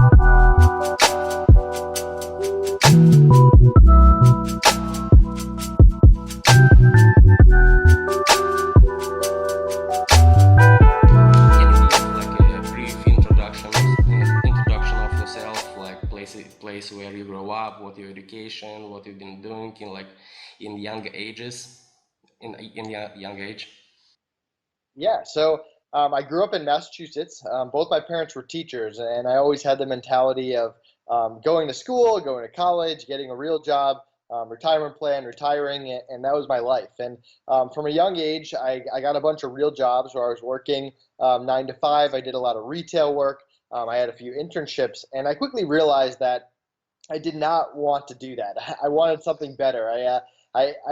Introduction of yourself, like place where you grow up, what your education, what you've been doing in young ages, in young age. Yeah, so I grew up in Massachusetts. Both my parents were teachers, and I always had the mentality of going to school, going to college, getting a real job, retirement plan, retiring, and that was my life. And from a young age, I got a bunch of real jobs where I was working 9 to 5. I did a lot of retail work. I had a few internships, and I quickly realized that I did not want to do that. I wanted something better. I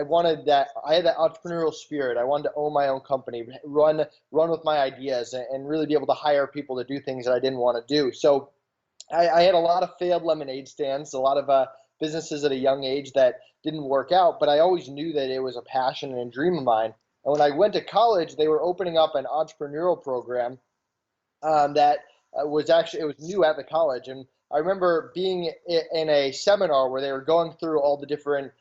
wanted that. I had that entrepreneurial spirit. I wanted to own my own company, run with my ideas, and really be able to hire people to do things that I didn't want to do. So I had a lot of failed lemonade stands, a lot of businesses at a young age that didn't work out. But I always knew that it was a passion and a dream of mine. And when I went to college, they were opening up an entrepreneurial program that was actually, it was new at the college. And I remember being in a seminar where they were going through all the different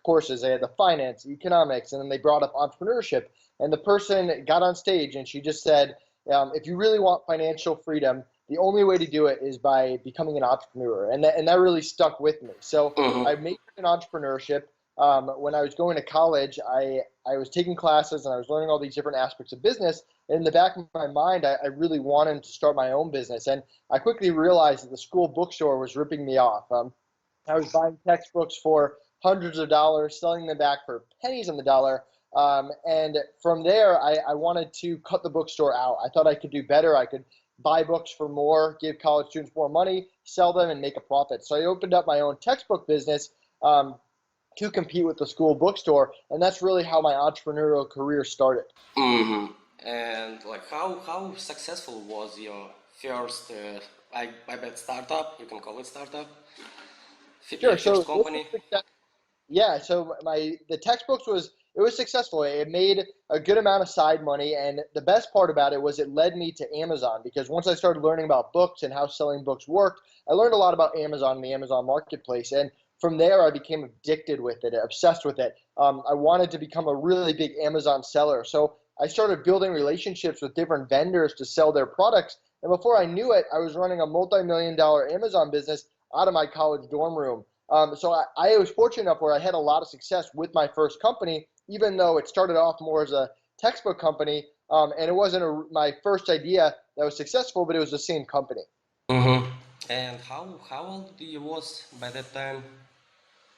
courses. They had the finance, economics, and then they brought up entrepreneurship. And the person got on stage and she just said, if you really want financial freedom, the only way to do it is by becoming an entrepreneur. And that really stuck with me. So Hmm. I majored in entrepreneurship. When I was going to college, I was taking classes and I was learning all these different aspects of business. And in the back of my mind, I really wanted to start my own business. And I quickly realized that the school bookstore was ripping me off. I was buying textbooks for hundreds of dollars, selling them back for pennies on the dollar. And from there, I wanted to cut the bookstore out. I thought I could do better. I could buy books for more, give college students more money, sell them, and make a profit. So I opened up my own textbook business to compete with the school bookstore. And that's really how my entrepreneurial career started. Hmm. And how successful was your first, I bet startup, you can call it startup, Sure. first So this was company? success. Yeah, so the textbooks was successful. It made a good amount of side money, and the best part about it was it led me to Amazon because once I started learning about books and how selling books worked, I learned a lot about Amazon and the Amazon marketplace, and from there I became addicted with it, obsessed with it. I wanted to become a really big Amazon seller, so I started building relationships with different vendors to sell their products, and before I knew it, I was running a multi-million-dollar Amazon business out of my college dorm room. So I was fortunate enough where I had a lot of success with my first company, even though it started off more as a textbook company, and it wasn't my first idea that was successful, but it was the same company. Mm-hmm. And how old you was by that time?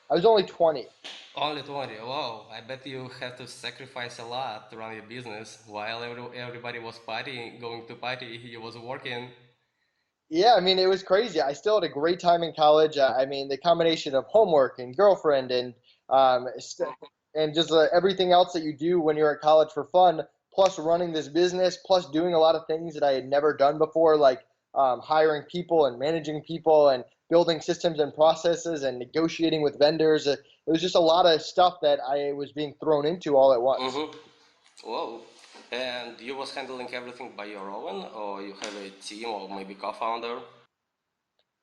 I was only 20. Only 20. Wow, I bet you had to sacrifice a lot to run your business while everybody was partying, going to party, you was working. Yeah, I mean, it was crazy. I still had a great time in college. I mean, the combination of homework and girlfriend um, st- and just everything else that you do when you're at college for fun, plus running this business, plus doing a lot of things that I had never done before, like hiring people and managing people and building systems and processes and negotiating with vendors. It was just a lot of stuff that I was being thrown into all at once. Mm-hmm. Whoa. And you was handling everything by your own, or you have a team or maybe co-founder?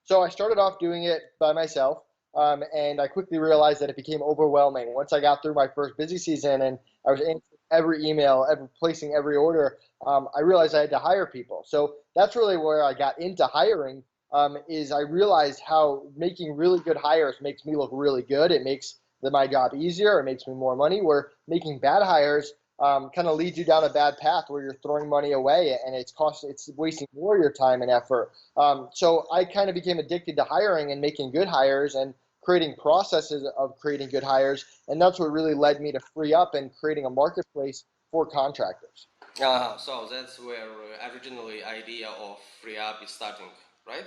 So I started off doing it by myself, and I quickly realized that it became overwhelming. Once I got through my first busy season and I was answering every email, placing every order, I realized I had to hire people. So that's really where I got into hiring. Is I realized how making really good hires makes me look really good. It makes my job easier. It makes me more money. Where making bad hires kind of leads you down a bad path where you're throwing money away and it's wasting more of your time and effort. So I kind of became addicted to hiring and making good hires and creating processes of creating good hires. And that's what really led me to FreeeUp and creating a marketplace for contractors. So that's where originally idea of FreeeUp is starting, right?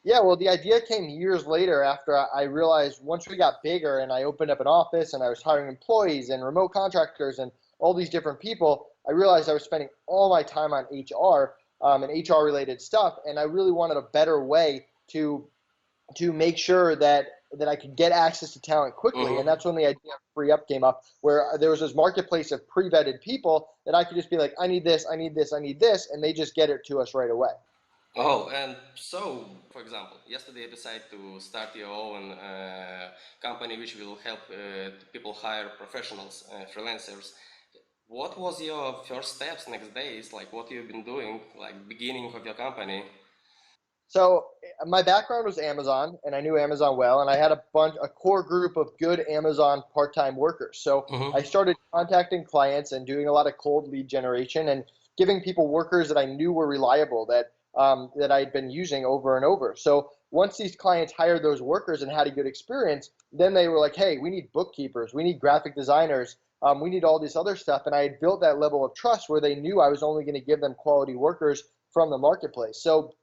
Yeah, well, the idea came years later after I realized once we got bigger and I opened up an office and I was hiring employees and remote contractors and all these different people, I realized I was spending all my time on HR and HR related stuff. And I really wanted a better way to make sure that I could get access to talent quickly. And Mm-hmm. that's when the idea of FreeeUp came up, where there was this marketplace of pre-vetted people that I could just be like, I need this, I need this, I need this, and they just get it to us right away. Oh, and so, for example, yesterday I decided to start your own company which will help people hire professionals, freelancers. What was your first steps next days? Like what you've been doing, like beginning of your company? So my background was Amazon, and I knew Amazon well, and I had a core group of good Amazon part-time workers. So I Mm-hmm. started contacting clients and doing a lot of cold lead generation and giving people workers that I knew were reliable that I'd been using over and over. So once these clients hired those workers and had a good experience, then they were like, "Hey, we need bookkeepers, we need graphic designers, we need all this other stuff." And I had built that level of trust where they knew I was only going to give them quality workers from the marketplace. So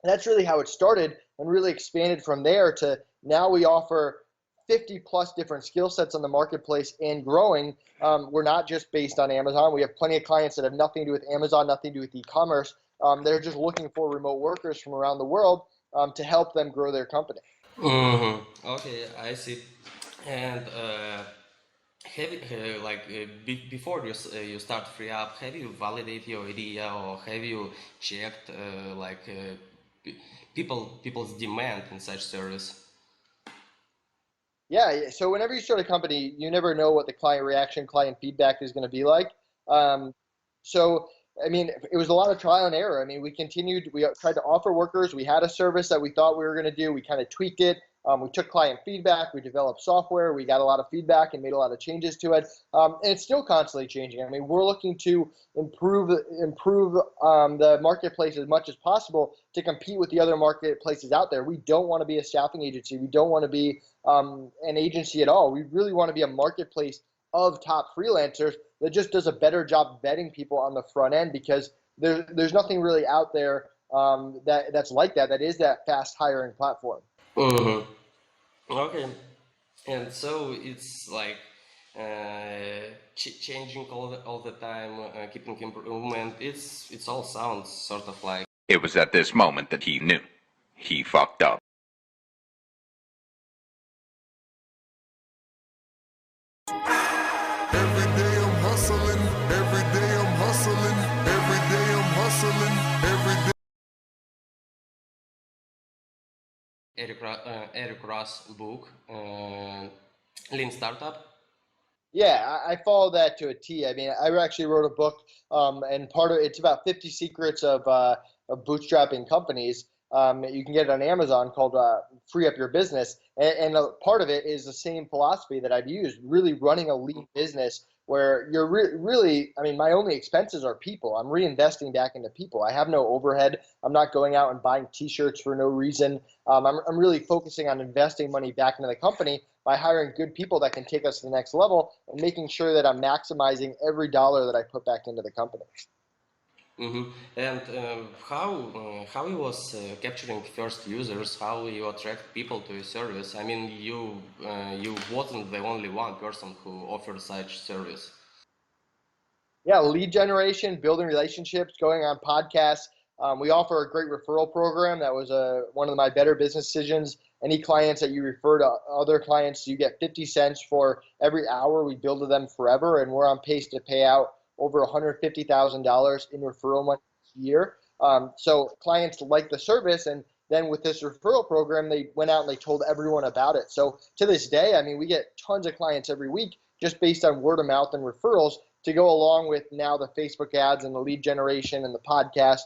that's really how it started and really expanded from there to now we offer 50 plus different skill sets on the marketplace and growing. We're not just based on Amazon. We have plenty of clients that have nothing to do with Amazon, nothing to do with e-commerce. They're just looking for remote workers from around the world to help them grow their company. Mm-hmm. Okay, I see. And before you start FreeeUp, have you validated your idea or have you checked pe- people's demand in such service? Yeah. So whenever you start a company, you never know what the client reaction, client feedback is going to be like. Um, so, I mean, it was a lot of trial and error. I mean, we tried to offer workers. We had a service that we thought we were going to do. We kind of tweaked it. We took client feedback. We developed software. We got a lot of feedback and made a lot of changes to it. And it's still constantly changing. I mean, we're looking to improve the marketplace as much as possible to compete with the other marketplaces out there. We don't want to be a staffing agency. We don't want to be an agency at all. We really want to be a marketplace of top freelancers that just does a better job vetting people on the front end because there's nothing really out there that's like that. That is that fast hiring platform. Mm-hmm. Okay. And so it's like changing all the time, keeping improvement. It's all sounds sort of like. It was at this moment that he knew. He fucked up. Every day I'm hustling, every day I'm hustling, every day I'm hustling, every day. Eric Ross book, Lean Startup. Yeah, I follow that to a T. I mean, I actually wrote a book, and part of it's about 50 secrets of bootstrapping companies. You can get it on Amazon called "Free Up Your Business," and a part of it is the same philosophy that I've used, really running a lean business where you're really, I mean, my only expenses are people. I'm reinvesting back into people. I have no overhead. I'm not going out and buying T-shirts for no reason. I'm really focusing on investing money back into the company by hiring good people that can take us to the next level and making sure that I'm maximizing every dollar that I put back into the company. Mm-hmm. And how you was capturing first users? How you attract people to your service? I mean, you wasn't the only one person who offered such service. Yeah, lead generation, building relationships, going on podcasts. We offer a great referral program. That was one of my better business decisions. Any clients that you refer to other clients, you get 50 cents for every hour we build to them forever. And we're on pace to pay out over $150,000 in referral money this year. So clients like the service. And then with this referral program, they went out and they told everyone about it. So to this day, I mean, we get tons of clients every week just based on word of mouth and referrals to go along with now the Facebook ads and the lead generation and the podcast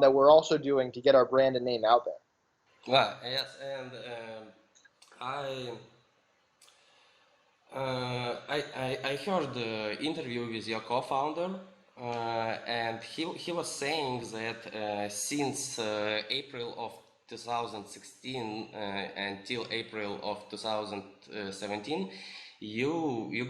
that we're also doing to get our brand and name out there. Yes, and I I heard the interview with your co-founder, and he was saying that since April of 2016 until April of 2017, you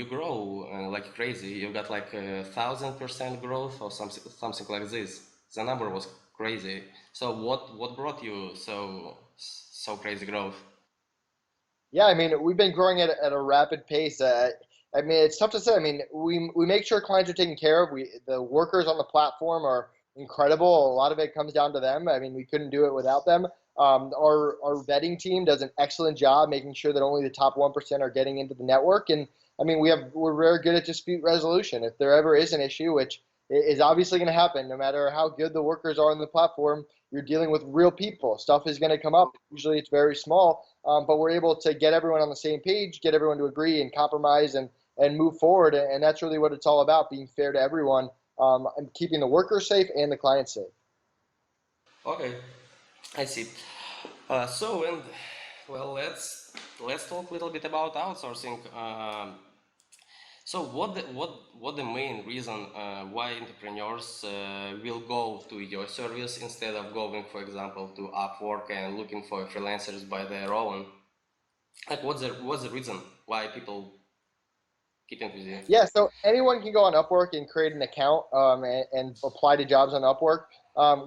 grow like crazy. You got like 1,000% growth or something like this. The number was crazy. So what brought you so crazy growth? Yeah, I mean, we've been growing at a rapid pace. I mean, it's tough to say. I mean, we make sure clients are taken care of. The workers on the platform are incredible. A lot of it comes down to them. I mean, we couldn't do it without them. Our vetting team does an excellent job making sure that only the top 1% are getting into the network. And I mean, we're very good at dispute resolution. If there ever is an issue, which is obviously going to happen. No matter how good the workers are on the platform, you're dealing with real people. Stuff is going to come up. Usually it's very small, but we're able to get everyone on the same page, get everyone to agree and compromise and move forward. And that's really what it's all about, being fair to everyone, and keeping the workers safe and the clients safe. Okay, I see. So and well, let's talk a little bit about outsourcing. So what the main reason why entrepreneurs will go to your service instead of going, for example, to Upwork and looking for freelancers by their own? Like what's the reason why people keep in with you? Yeah, so anyone can go on Upwork and create an account and apply to jobs on Upwork.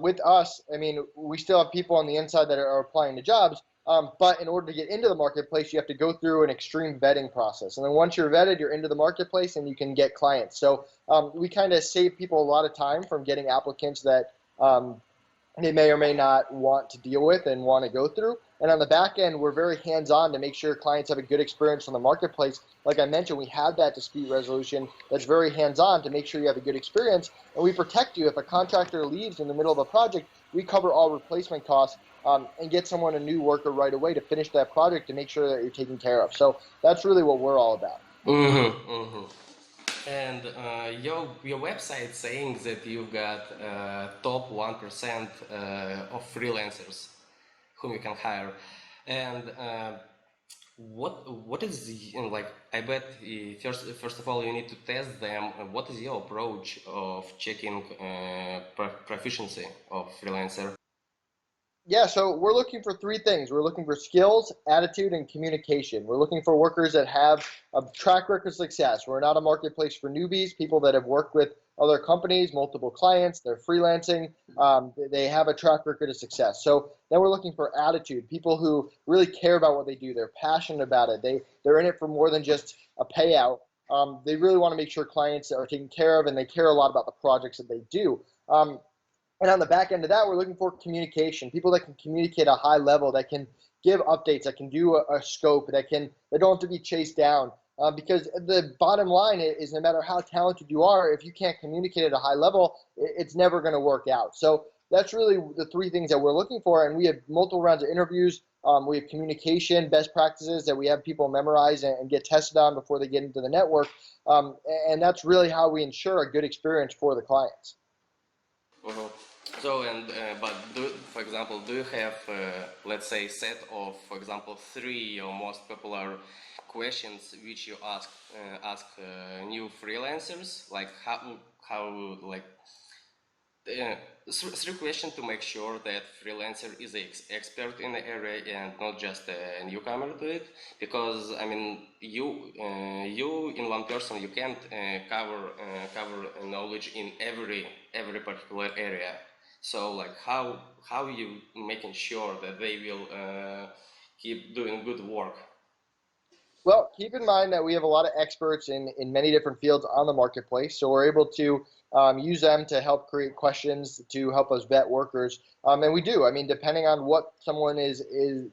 With us, I mean, we still have people on the inside that are applying to jobs, but in order to get into the marketplace, you have to go through an extreme vetting process. And then once you're vetted, you're into the marketplace and you can get clients. So we kind of save people a lot of time from getting applicants that they may or may not want to deal with and want to go through. And on the back end, we're very hands-on to make sure clients have a good experience on the marketplace. Like I mentioned, we have that dispute resolution that's very hands-on to make sure you have a good experience. And we protect you. If a contractor leaves in the middle of a project, we cover all replacement costs and get someone a new worker right away to finish that project to make sure that you're taken care of. So that's really what we're all about. Mm-hmm, mm-hmm. And your website saying that you've got top 1% of freelancers whom you can hire, and what is like? I bet first of all you need to test them. What is your approach of checking proficiency of freelancer? Yeah, so we're looking for three things. We're looking for skills, attitude, and communication. We're looking for workers that have a track record of success. We're not a marketplace for newbies, people that have worked with other companies, multiple clients, they're freelancing, they have a track record of success. So then we're looking for attitude, people who really care about what they do. They're passionate about it. They're in it for more than just a payout. They really want to make sure clients are taken care of, and they care a lot about the projects that they do. And on the back end of that, we're looking for communication, people that can communicate at a high level, that can give updates, that can do a scope, that don't have to be chased down. Because the bottom line is no matter how talented you are, if you can't communicate at a high level, it's never going to work out. So that's really the three things that we're looking for. And we have multiple rounds of interviews. We have communication, best practices that we have people memorize and get tested on before they get into the network. And that's really how we ensure a good experience for the clients. Mhm. So but for example, do you have let's say set of, for example, three or most popular questions which you ask new freelancers, like how like three questions to make sure that freelancer is an expert in the area and not just a newcomer to it, because I mean you in one person you can't cover knowledge in every particular area. So like how you making sure that they will keep doing good work? Well, keep in mind that we have a lot of experts in many different fields on the marketplace, so we're able to use them to help create questions to help us vet workers, and we do. I mean, depending on what someone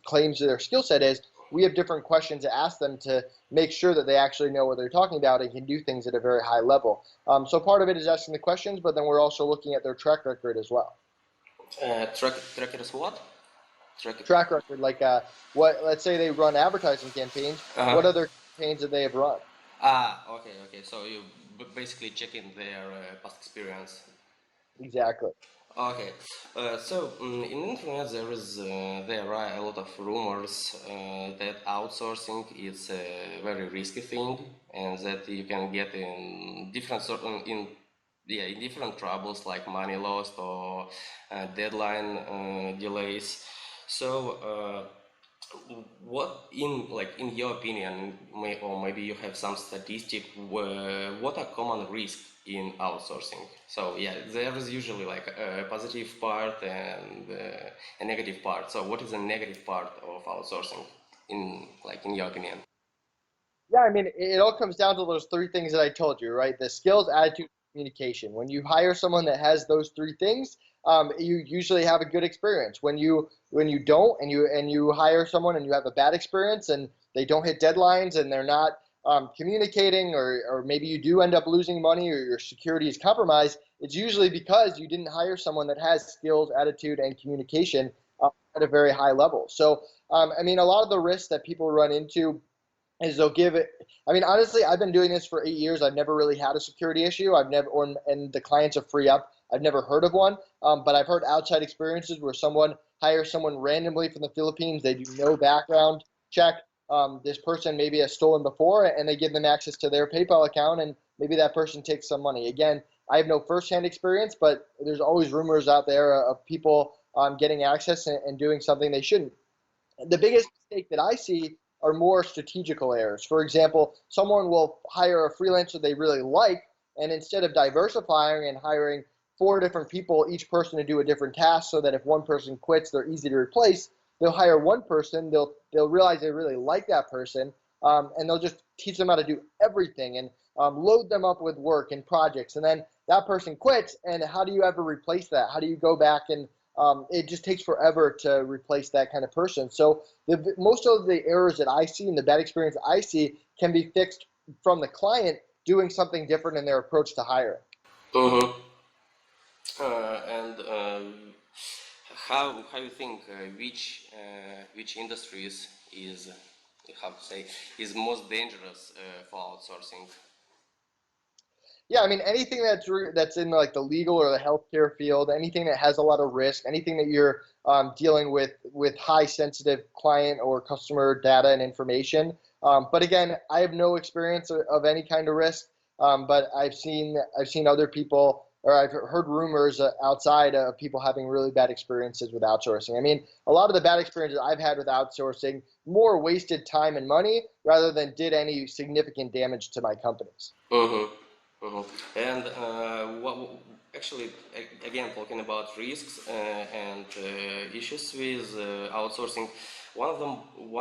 claims their skill set is, we have different questions to ask them to make sure that they actually know what they're talking about and can do things at a very high level. So part of it is asking the questions, but then we're also looking at their track record as well. Track is what? Track record, like let's say they run advertising campaigns. What other campaigns that they have run? Okay. So you basically checking their past experience. Exactly. Okay, so in internet there are a lot of rumors that outsourcing is a very risky thing, and that you can get in different troubles like money lost or deadline delays. So what in your opinion, or maybe you have some statistic, what are common risks in outsourcing? So yeah, there is usually like a positive part and a negative part. So what is the negative part of outsourcing in your opinion? Yeah, I mean, it all comes down to those three things that I told you, right? The skills, attitude, communication. When you hire someone that has those three things, you usually have a good experience. When you don't, and you hire someone and you have a bad experience, and they don't hit deadlines, and they're not communicating, or maybe you do end up losing money, or your security is compromised, it's usually because you didn't hire someone that has skills, attitude, and communication at a very high level. So, I mean, a lot of the risks that people run into is they'll give it. I mean, honestly, I've been doing this for 8 years. I've never really had a security issue. I've never, and the clients of FreeeUp, I've never heard of one. But I've heard outside experiences where someone hires someone randomly from the Philippines. They do no background check. This person maybe has stolen before, and they give them access to their PayPal account, and maybe that person takes some money. Again, I have no firsthand experience, but there's always rumors out there of people getting access and doing something they shouldn't. The biggest mistake that I see are more strategical errors. For example, someone will hire a freelancer they really like, and instead of diversifying and hiring 4 different people, each person to do a different task, so that if one person quits, they're easy to replace, they'll hire one person, they'll realize they really like that person, and they'll just teach them how to do everything and load them up with work and projects. And then that person quits, and how do you ever replace that? How do you go back and it just takes forever to replace that kind of person. So most of the errors that I see and the bad experience I see can be fixed from the client doing something different in their approach to hiring. Mm-hmm. And how you think which industries is how to say is most dangerous for outsourcing? Yeah, I mean, anything that's in like the legal or the healthcare field, anything that has a lot of risk, anything that you're dealing with high sensitive client or customer data and information. But again, I have no experience of any kind of risk. But I've seen other people, or I've heard rumors outside of people having really bad experiences with outsourcing. I mean, a lot of the bad experiences I've had with outsourcing more wasted time and money rather than did any significant damage to my companies. Mm-hmm. Mm-hmm. And actually, again, talking about risks and issues with outsourcing, one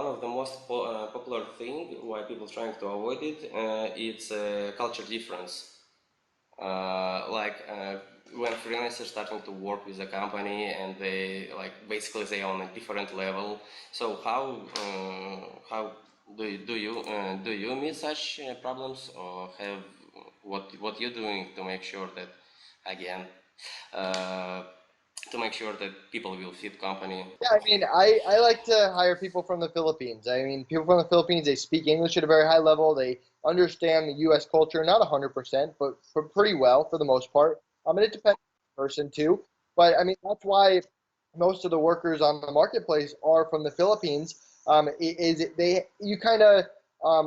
of the most popular thing why people trying to avoid it, it's culture difference. When freelancers starting to work with a company and they like basically they on a different level. So how do you meet such problems, or have what you're doing to make sure that again uh, to make sure that people will fit company? Yeah, I mean, I like to hire people from the Philippines. I mean, people from the Philippines, they speak English at a very high level. They understand the U.S. culture, not 100%, but pretty well for the most part. And it depends on the person too. But I mean, that's why most of the workers on the marketplace are from the Philippines. You kind of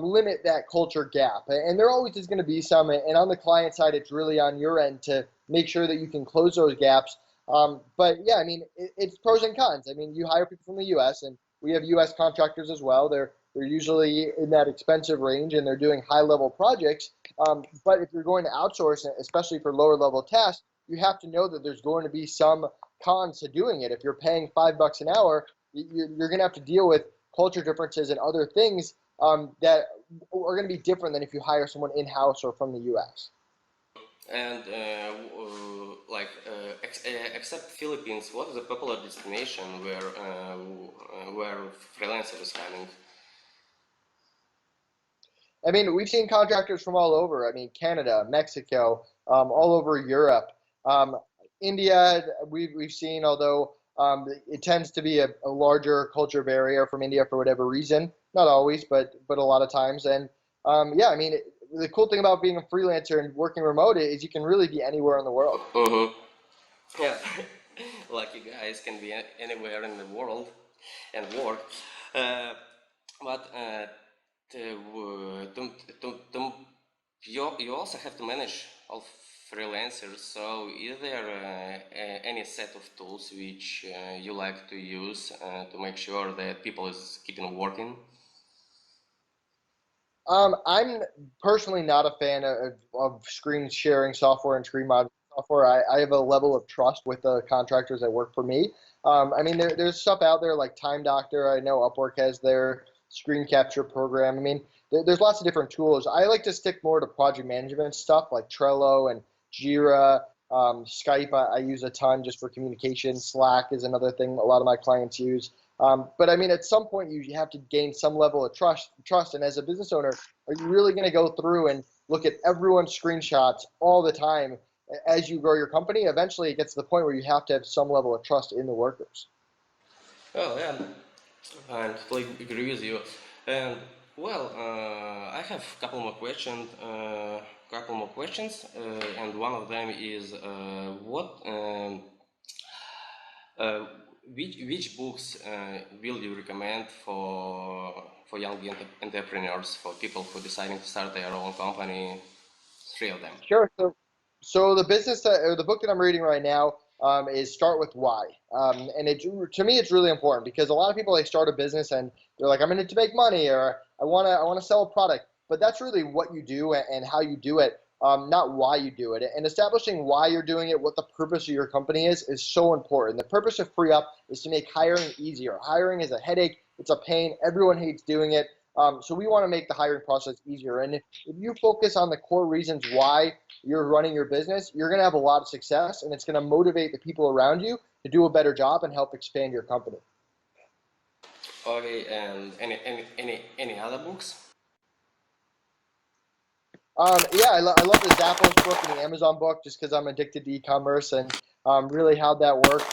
limit that culture gap, and there always is going to be some. And on the client side, it's really on your end to make sure that you can close those gaps. But yeah, I mean, it's pros and cons. I mean, you hire people from the U.S. and we have U.S. contractors as well. They're usually in that expensive range and they're doing high level projects. But if you're going to outsource, especially for lower level tasks, you have to know that there's going to be some cons to doing it. If you're paying $5 an hour, you're going to have to deal with culture differences and other things that are going to be different than if you hire someone in-house or from the U.S. And except Philippines, what is a popular destination where freelancer is coming? I mean, we've seen contractors from all over. I mean, Canada, Mexico, all over Europe, India. We've seen, although it tends to be a larger culture barrier from India for whatever reason. Not always, but a lot of times. And yeah, I mean, the cool thing about being a freelancer and working remote is you can really be anywhere in the world. Mm-hmm. Yeah, like you guys can be anywhere in the world and work. Uh, but you also have to manage all freelancers. So is there any set of tools which you like to use to make sure that people is keeping working? I'm personally not a fan of screen sharing software and screen module software. I have a level of trust with the contractors that work for me. I mean, there's stuff out there like Time Doctor. I know Upwork has their screen capture program. I mean, there's lots of different tools. I like to stick more to project management stuff like Trello and Jira. Skype, I use a ton just for communication. Slack is another thing a lot of my clients use. But I mean, at some point, you have to gain some level of trust. And as a business owner, are you really going to go through and look at everyone's screenshots all the time as you grow your company, eventually it gets to the point where you have to have some level of trust in the workers. Well, yeah, I totally agree with you. And well, I have a couple more questions. And one of them is what which books will you recommend for young entrepreneurs, for people who deciding to start their own company? Three of them. Sure. So the book that I'm reading right now is Start with Why, and to me it's really important because a lot of people, they start a business and they're like, I'm in it to make money, or I wanna sell a product, but that's really what you do and how you do it, not why you do it. And establishing why you're doing it, what the purpose of your company is so important. The purpose of FreeeUp is to make hiring easier. Hiring is a headache. It's a pain. Everyone hates doing it. So we want to make the hiring process easier. And if you focus on the core reasons why you're running your business, you're going to have a lot of success, and it's going to motivate the people around you to do a better job and help expand your company. Okay, and any other books? Yeah, I love the Zappos book and the Amazon book just because I'm addicted to e-commerce and really how that works.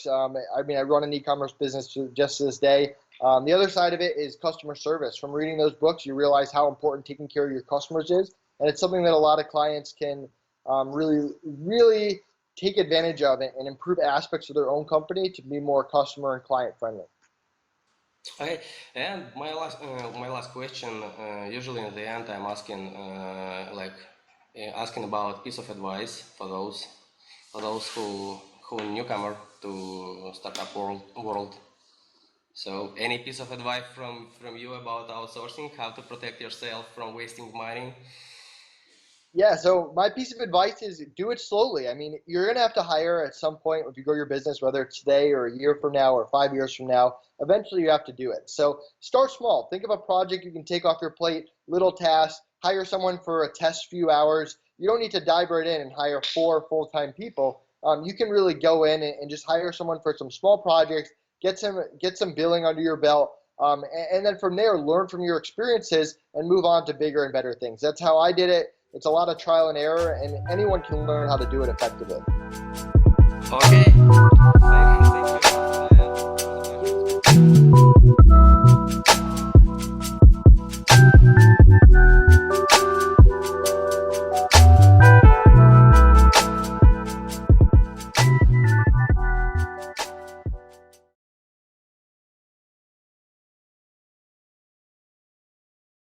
I mean, I run an e-commerce business just to this day. The other side of it is customer service. From reading those books, you realize how important taking care of your customers is, and it's something that a lot of clients can really take advantage of and improve aspects of their own company to be more customer and client friendly. Okay, and my last question. Usually in the end, I'm asking asking about piece of advice for those who newcomer to startup world. So any piece of advice from you about outsourcing, how to protect yourself from wasting money? Yeah, so my piece of advice is do it slowly. I mean, you're going to have to hire at some point if you grow your business, whether it's today or a year from now or 5 years from now. Eventually, you have to do it. So start small. Think of a project you can take off your plate, little tasks, hire someone for a test few hours. You don't need to dive right in and hire 4 full-time people. You can really go in and just hire someone for some small projects, get some billing under your belt, and then from there, learn from your experiences and move on to bigger and better things. That's how I did it. It's a lot of trial and error, and anyone can learn how to do it effectively. Okay. Thank you.